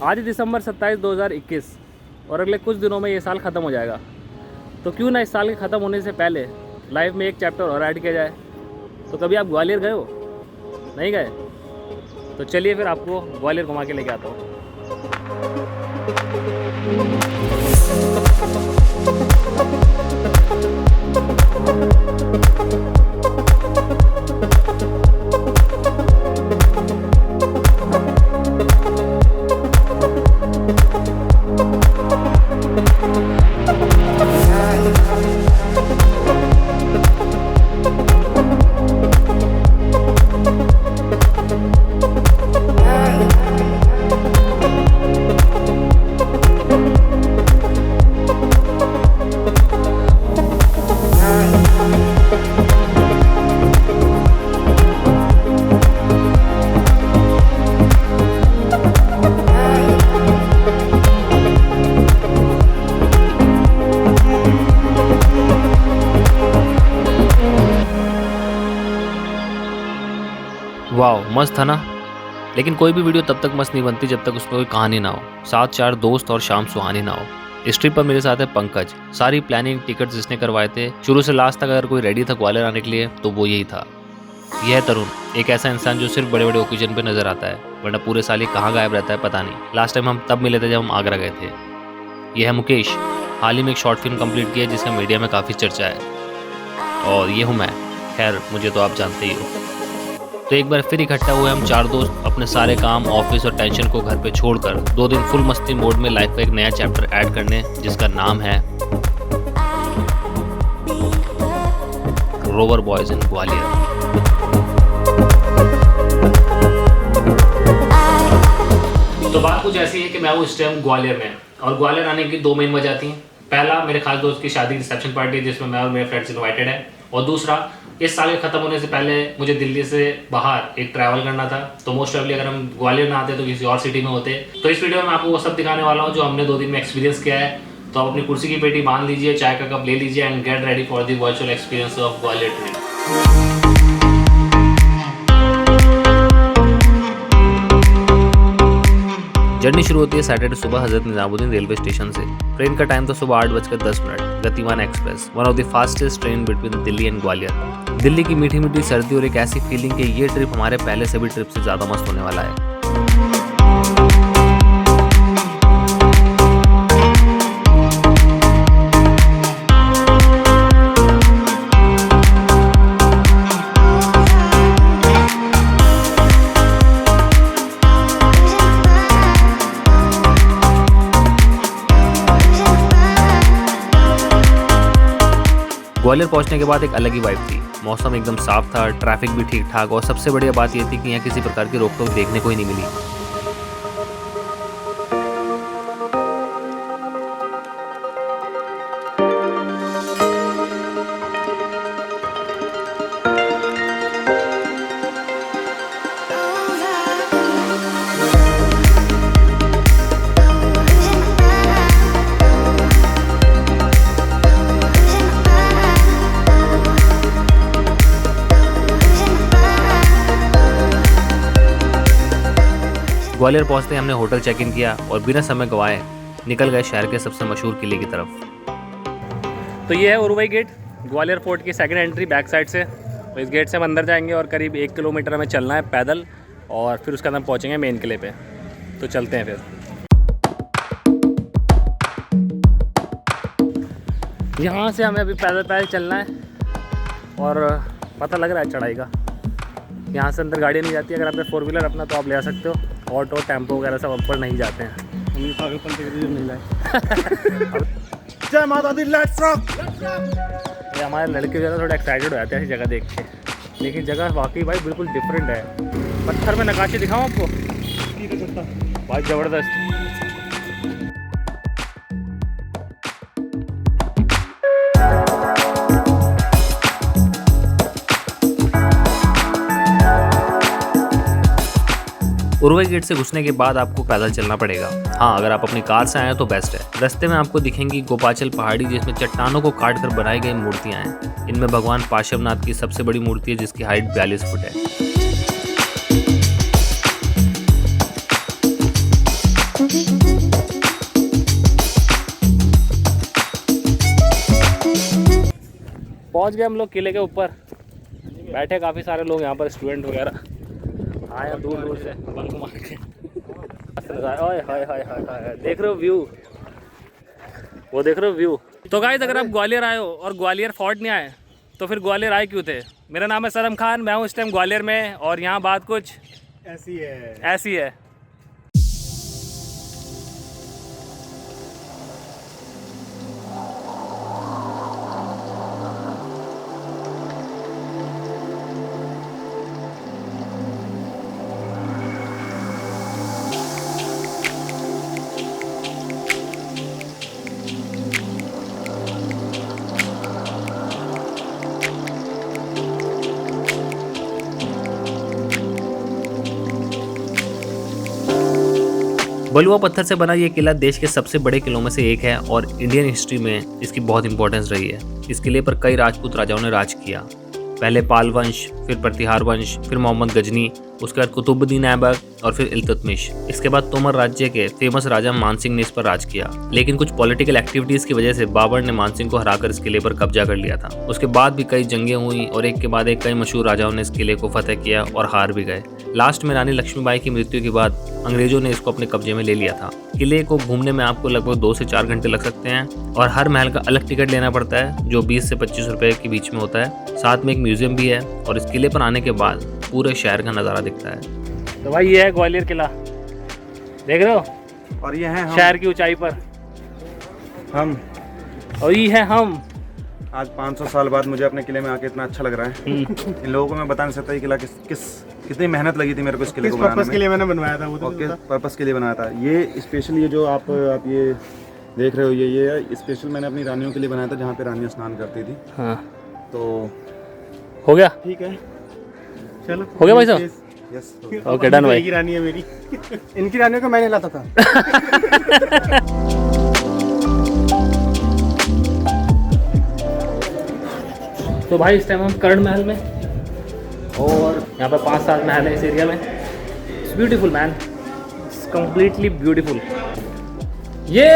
आज दिसंबर 27, 2021 और अगले कुछ दिनों में ये साल ख़त्म हो जाएगा। तो क्यों ना इस साल के ख़त्म होने से पहले लाइफ में एक चैप्टर और ऐड किया जाए। तो कभी आप ग्वालियर गए हो? नहीं गए? तो चलिए फिर आपको ग्वालियर घुमा के लेके आता हूँ। वाह, मस्त था ना। लेकिन कोई भी वीडियो तब तक मस्त नहीं बनती जब तक उसमें कोई कहानी ना हो, साथ चार दोस्त और शाम सुहानी ना हो। इस ट्रिप पर मेरे साथ है पंकज। सारी प्लानिंग टिकट जिसने करवाए थे शुरू से लास्ट तक, अगर कोई रेडी था ग्वालियर आने के लिए तो वो यही था। यह है तरुण, एक ऐसा इंसान जो सिर्फ बड़े बड़े ओकेजन पे नजर आता है, वरना पूरे साल ये कहाँ गायब रहता है पता नहीं। लास्ट टाइम हम तब मिले थे जब हम आगरा गए थे। यह है मुकेश, हाल ही में एक शॉर्ट फिल्म कंप्लीट किया जिसका मीडिया में काफ़ी चर्चा है। और ये हूँ मैं, खैर मुझे तो आप जानते ही हो। तो एक बार फिर इकट्ठा हुए हम चार दोस्त अपने सारे काम, ऑफिस और टेंशन को घर पे छोड़कर 2 दिन फुल मस्ती मोड में लाइफ का एक नया चैप्टर ऐड करने, जिसका नाम है रोवर बॉयज इन ग्वालियर। तो बात कुछ ऐसी है कि मैं हूँ इस टाइम ग्वालियर में, और ग्वालियर आने की 2 मेन वजह थी। पहला, मेरे खास दोस्त की शादी रिसेप्शन पार्टी जिसमें मैं और मेरे फ्रेंड्स इनवाइटेड है, और दूसरा, इस साल के ख़त्म होने से पहले मुझे दिल्ली से बाहर एक ट्रैवल करना था। तो मोस्ट ऑफली अगर हम ग्वालियर ना आते तो किसी और सिटी में होते। तो इस वीडियो में आपको वो सब दिखाने वाला हूँ जो हमने 2 दिन में एक्सपीरियंस किया है। तो आप अपनी कुर्सी की पेटी बांध लीजिए, चाय का कप ले लीजिए and get ready for the virtual experience of Gwalior trip. Journey शुरू होती है सैटरडे सुबह हजरत निजामुद्दीन रेलवे स्टेशन से। ट्रेन का टाइम था सुबह 8:10। गतिमान express, one of the fastest train between Delhi and Gwalior. Delhi की मीठी मीठी सर्दी और एक ऐसी फीलिंग कि ये ट्रिप हमारे पहले सभी ट्रिप से ज़्यादा मस्त होने वाला है। ग्वालियर पहुंचने के बाद एक अलग ही वाइब थी। मौसम एकदम साफ था, ट्रैफिक भी ठीक ठाक, और सबसे बढ़िया बात यह थी कि यहाँ किसी प्रकार की रोक टोक देखने को ही नहीं मिली। ग्वालियर पहुंचते हमने होटल चेक इन किया और बिना समय गंवाए निकल गए शहर के सबसे मशहूर किले की तरफ। तो ये है उरुवई गेट, ग्वालियर फोर्ट की सेकंड एंट्री बैक साइड से। तो इस गेट से हम अंदर जाएंगे और करीब 1 किलोमीटर हमें चलना है पैदल, और फिर उसके बाद हम पहुँचेंगे मेन किले पे। तो चलते हैं फिर। यहाँ से हमें अभी पैदल पैदल चलना है, और पता लग रहा है चढ़ाई का। यहाँ से अंदर गाड़ी नहीं जाती। अगर आपने 4 व्हीलर अपना तो आप ले आ सकते हो, ऑटो टेम्पो वगैरह सब ऊपर नहीं जाते हैं। जय माता दी, लेट्स रॉक। ये हमारे लड़के जो है थोड़ा एक्साइटेड हो जाते हैं ऐसी जगह देख के, लेकिन जगह वाकई भाई बिल्कुल डिफरेंट है। पत्थर में नक्काशी दिखाऊं आपको, भाई ज़बरदस्त। उरुवई गेट से घुसने के बाद आपको पैदल चलना पड़ेगा। हाँ, अगर आप अपनी कार से आए तो बेस्ट है। रास्ते में आपको दिखेंगी गोपाचल पहाड़ी, जिसमें चट्टानों को काट कर बनाई गई मूर्तियां हैं। इनमें भगवान पार्श्वनाथ की सबसे बड़ी मूर्ति है, जिसकी हाइट 42 फुट है। पहुंच गए हम लोग किले के ऊपर, बैठे काफ़ी सारे लोग यहाँ पर, स्टूडेंट वगैरह आए दूर दूर से बंक मार के। ओए हाय हाय हाय हाय, देख रहे हो व्यू, वो देख रहे हो व्यू। तो गाइस अगर आप ग्वालियर आए हो और ग्वालियर फोर्ट नहीं आए तो फिर ग्वालियर आए क्यों थे? मेरा नाम है सरम खान, मैं हूँ इस टाइम ग्वालियर में और यहाँ बात कुछ ऐसी है। बलुआ पत्थर से बना ये किला देश के सबसे बड़े किलों में से एक है और इंडियन हिस्ट्री में इसकी बहुत इंपॉर्टेंस रही है। इस किले पर कई राजपूत राजाओं ने राज किया, पहले पाल वंश, फिर प्रतिहार वंश, फिर मोहम्मद गजनी, उसके बाद कुतुबुद्दीन ऐबक और फिर इल्तुतमिश। इसके बाद तोमर राज्य के फेमस राजा मानसिंह ने इस पर राज किया, लेकिन कुछ पॉलिटिकल एक्टिविटीज की वजह से बाबर ने मानसिंह को हराकर इस किले पर कब्जा कर लिया था। उसके बाद भी कई जंगें हुई और एक के बाद एक कई मशहूर राजाओं ने इस किले को फतेह किया और हार भी गए। लास्ट में रानी लक्ष्मीबाई की मृत्यु के बाद अंग्रेजों ने इसको अपने कब्जे में ले लिया था। किले को घूमने में आपको लगभग 2 से 4 घंटे लग सकते हैं और हर महल का अलग टिकट लेना पड़ता है जो 20 से 25 रुपए के बीच में होता है। साथ में एक म्यूजियम भी है और इस किले पर आने के बाद पूरे शहर का नज़ारा दिखता है। तो भाई ये है ग्वालियर किला, देख रहे हो, और ये हैं हम, शहर की ऊंचाई पर हम, और ये है हम। आज 500 साल बाद मुझे अपने किले में आके इतना अच्छा लग रहा है। इन लोगों को मैं बता नहीं सकता ये किला कितनी मेहनत लगी थी मेरे को इस किले को बनाने में। पर्पस के लिए मैंने बनवाया था वो तो किस पर्पस के लिए बनाया था ये स्पेशल। ये जो आप ये देख रहे हो ये स्पेशल मैंने अपनी रानियों के लिए बनाया था, जहाँ पे रानियाँ स्नान करती थी। हाँ तो हो गया, ठीक है, चलो हो गया भाई साहब। यस, ओके डन भाई। इनकी रानी है मेरी इनकी रानियों को मैंने लाता था। तो भाई इस टाइम हम कर्ण महल में और यहाँ पर 5-7 महल है इस एरिया में। It's beautiful man, it's completely beautiful. ये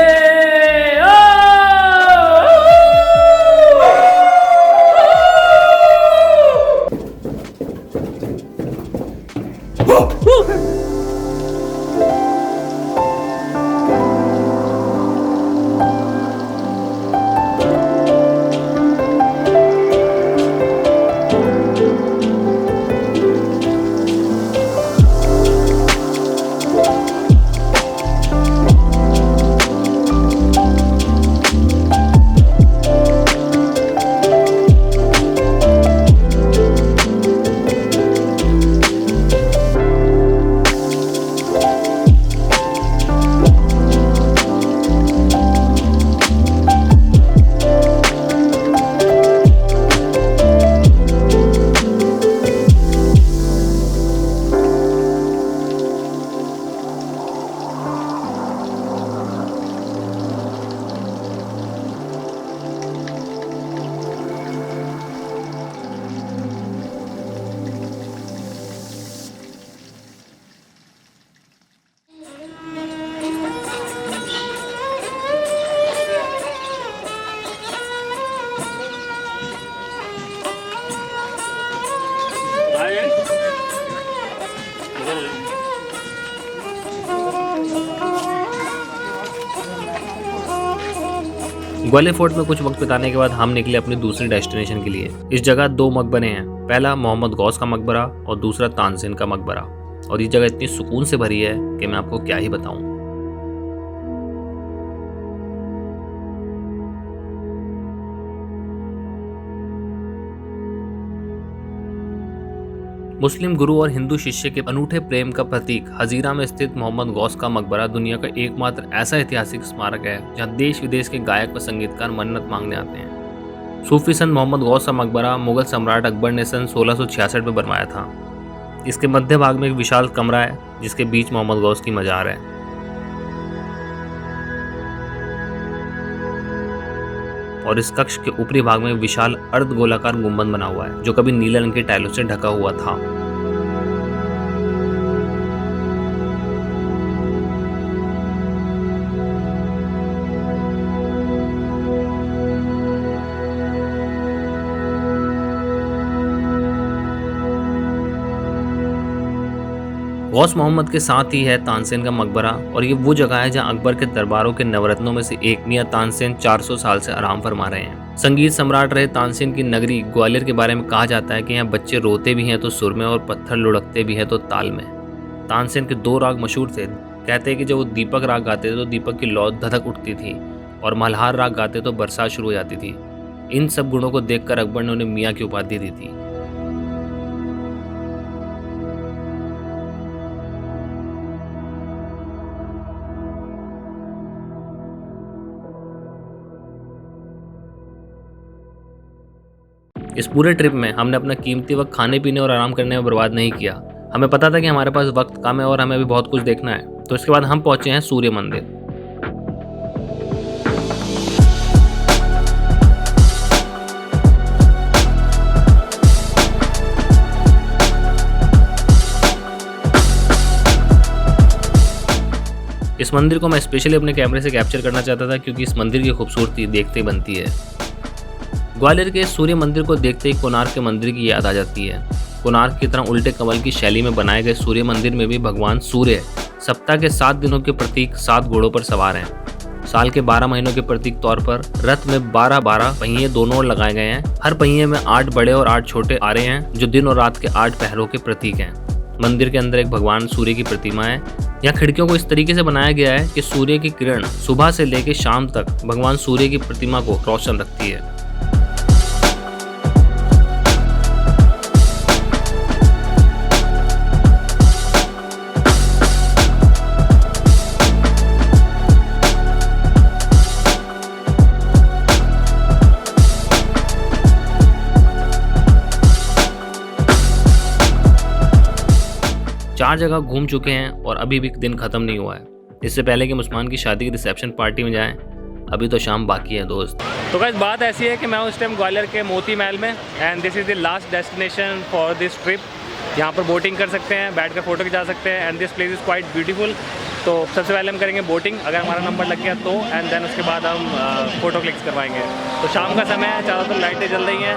ग्वालियर फोर्ट में कुछ वक्त बिताने के बाद हम निकले अपनी दूसरी डेस्टिनेशन के लिए। इस जगह 2 मकबरे हैं, पहला मोहम्मद गौस का मकबरा और दूसरा तानसेन का मकबरा। और ये जगह इतनी सुकून से भरी है कि मैं आपको क्या ही बताऊं। मुस्लिम गुरु और हिंदू शिष्य के अनूठे प्रेम का प्रतीक हजीरा में स्थित मोहम्मद गौस का मकबरा दुनिया का एकमात्र ऐसा ऐतिहासिक स्मारक है जहां देश विदेश के गायक व संगीतकार मन्नत मांगने आते हैं। सूफी संत मोहम्मद गौस का मकबरा मुगल सम्राट अकबर ने सन 1666 में बनवाया था। इसके मध्य भाग में एक विशाल कमरा है जिसके बीच मोहम्मद गौस की मजार है। और इस कक्ष के ऊपरी भाग में विशाल अर्ध गोलाकार गुंबद बना हुआ है जो कभी नीले रंग की टाइलों से ढका हुआ था। गौस मोहम्मद के साथ ही है तानसेन का मकबरा और ये वो जगह है जहां अकबर के दरबारों के नवरत्नों में से एक मियां तानसेन 400 साल से आराम फरमा रहे हैं। संगीत सम्राट रहे तानसेन की नगरी ग्वालियर के बारे में कहा जाता है कि यहाँ बच्चे रोते भी हैं तो सुर में और पत्थर लुढ़कते भी हैं तो ताल में। तानसेन के 2 राग मशहूर थे। कहते हैं कि जब वो दीपक राग गाते थे तो दीपक की लौ धधक उठती थी और मल्हार राग गाते तो बरसात शुरू हो जाती थी। इन सब गुणों को देखकर अकबर ने उन्हें मियाँ की उपाधि दी थी। इस पूरे ट्रिप में हमने अपना कीमती वक्त खाने पीने और आराम करने में बर्बाद नहीं किया। हमें पता था कि हमारे पास वक्त कम है और हमें अभी बहुत कुछ देखना है। तो इसके बाद हम पहुंचे हैं सूर्य मंदिर। इस मंदिर को मैं स्पेशली अपने कैमरे से कैप्चर करना चाहता था क्योंकि इस मंदिर की खूबसूरती देखते ही बनती है। ग्वालियर के सूर्य मंदिर को देखते ही कोणार्क के मंदिर की याद आ जाती है। कोणार्क की तरह उल्टे कमल की शैली में बनाए गए सूर्य मंदिर में भी भगवान सूर्य सप्ताह के 7 दिनों के प्रतीक 7 घोड़ों पर सवार हैं। साल के 12 महीनों के प्रतीक तौर पर रथ में 12-12 पहिए दोनों ओर लगाए गए हैं। हर पहिए में 8 बड़े और 8 छोटे आरे हैं जो दिन और रात के 8 पहरों के प्रतीक हैं। मंदिर के अंदर एक भगवान सूर्य की प्रतिमा है। यहाँ खिड़कियों को इस तरीके से बनाया गया है कि सूर्य की किरण सुबह से लेकर शाम तक भगवान सूर्य की प्रतिमा को रोशन रखती है। चार जगह घूम चुके हैं और अभी भी दिन खत्म नहीं हुआ है। इससे पहले कि उस्मान की शादी की रिसेप्शन पार्टी में जाएं, अभी तो शाम बाकी है दोस्त। तो गाइस बात ऐसी है कि मैं उस टाइम ग्वालियर के मोती महल में and this is the last destination for this trip. यहाँ पर बोटिंग कर सकते हैं, बैठ कर फोटो खिंचा सकते हैं and this place is quite beautiful. तो सबसे पहले हम करेंगे बोटिंग, अगर हमारा नंबर लग गया तो, एंड देन उसके बाद हम फ़ोटो क्लिक्स करवाएंगे। तो शाम का समय है, चारों तरफ लाइटें जल रही हैं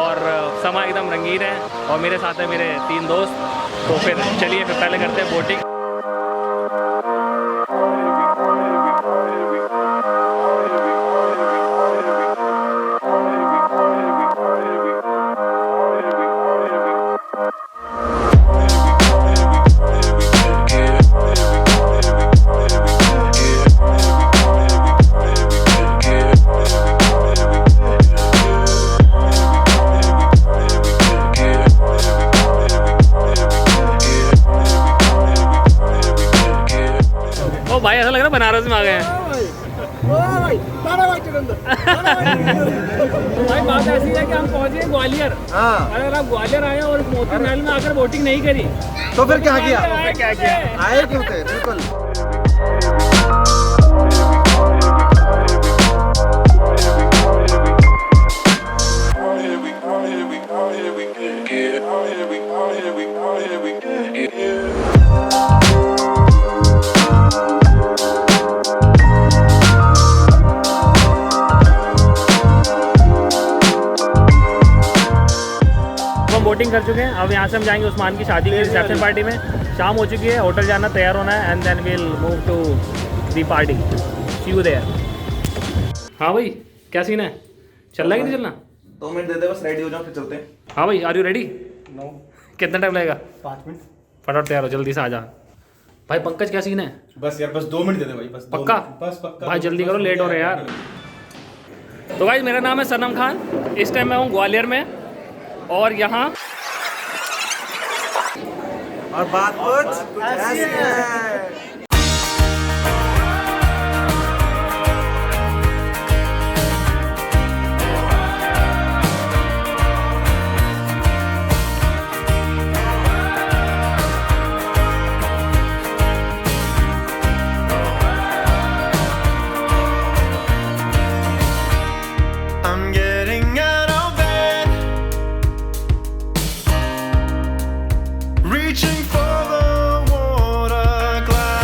और समय एकदम रंगीन है और मेरे साथ है मेरे 3 दोस्त। तो फिर चलिए फिर पहले करते हैं बोटिंग। भाई ऐसा लग रहा है बनारस में आ गए हैं। भाई बात ऐसी है कि हम पहुंचे ग्वालियर। अगर आप ग्वालियर आए और मोती महल में आकर बोटिंग नहीं करी तो फिर क्या किया? आए क्यों थे? बिल्कुल। बोटिंग कर चुके हैं। अब यहाँ से हम जाएंगे उस्मान की शादी की रिसेप्शन पार्टी में। शाम हो चुकी है, होटल जाना तैयार होना है and then will move to the party. See you there. हाँ भाई क्या सीन है, चल रहा है कि नहीं चलना? 2 मिनट दे दे बस, रेडी हो जाओ फिर चलते हैं। हाँ भाई आर यू रेडी? नो। कितना टाइम लगेगा? 5 मिनट। फटाफट तैयार हो, जल्दी से आ जा। भाई पंकज क्या सीन है? बस यार, बस 2 मिनट दे दे भाई, बस पक्का? बस पक्का भाई जल्दी करो, लेट हो रहे हैं यार। तो भाई मेरा नाम है सनम खान। इस टाइम मैं हूँ ग्वालियर में और यहाँ और बात कुछ ऐसी है। I'm getting out of bed, reaching for the water glass.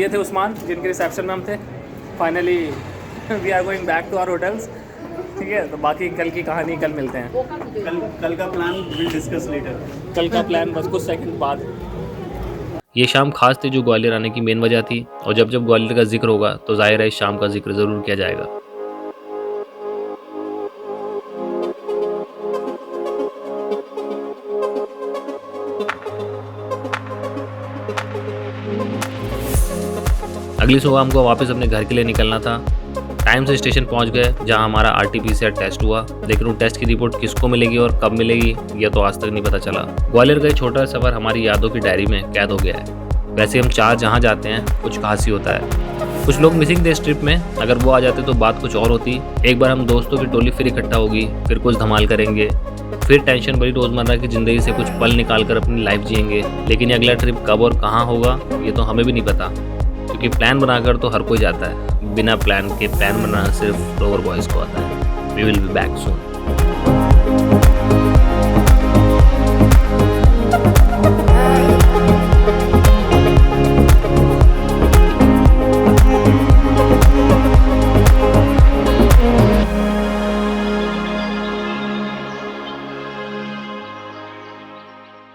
ये थे उस्मान जिनके रिसेप्शन में हम थे। Finally we are going back to our hotels. ठीक है, तो बाकी कल की कहानी कल मिलते हैं। कल का प्लान विल डिस्कस लेटर। कल का प्लान बस कुछ सेकंड बाद। ये शाम खास थी जो ग्वालियर आने की मेन वजह थी, और जब जब ग्वालियर का जिक्र होगा तो जाहिर है इस शाम का जिक्र ज़रूर किया जाएगा। अगली सुबह हमको वापस अपने घर के लिए निकलना था। टाइम से स्टेशन पहुंच गए जहां हमारा RT-PCR टेस्ट हुआ, लेकिन वो टेस्ट की रिपोर्ट किसको मिलेगी और कब मिलेगी यह तो आज तक नहीं पता चला। ग्वालियर का ये छोटा सफ़र हमारी यादों की डायरी में कैद हो गया है। वैसे हम चार जहाँ जाते हैं कुछ खास ही होता है। कुछ लोग मिसिंग थे इस ट्रिप में, अगर वो आ जाते तो बात कुछ और होती। एक बार हम दोस्तों की टोली फिर इकट्ठा होगी, फिर कुछ धमाल करेंगे, फिर टेंशन भरी रोज़मर्रा की ज़िंदगी से कुछ पल निकाल कर अपनी लाइफ जिएंगे। लेकिन ये अगला ट्रिप कब और कहाँ होगा ये तो हमें भी नहीं पता, क्योंकि प्लान बनाकर तो हर कोई जाता है, बिना प्लान के प्लान बनाना सिर्फ रोवर बॉयज़ को आता है। We will be back soon.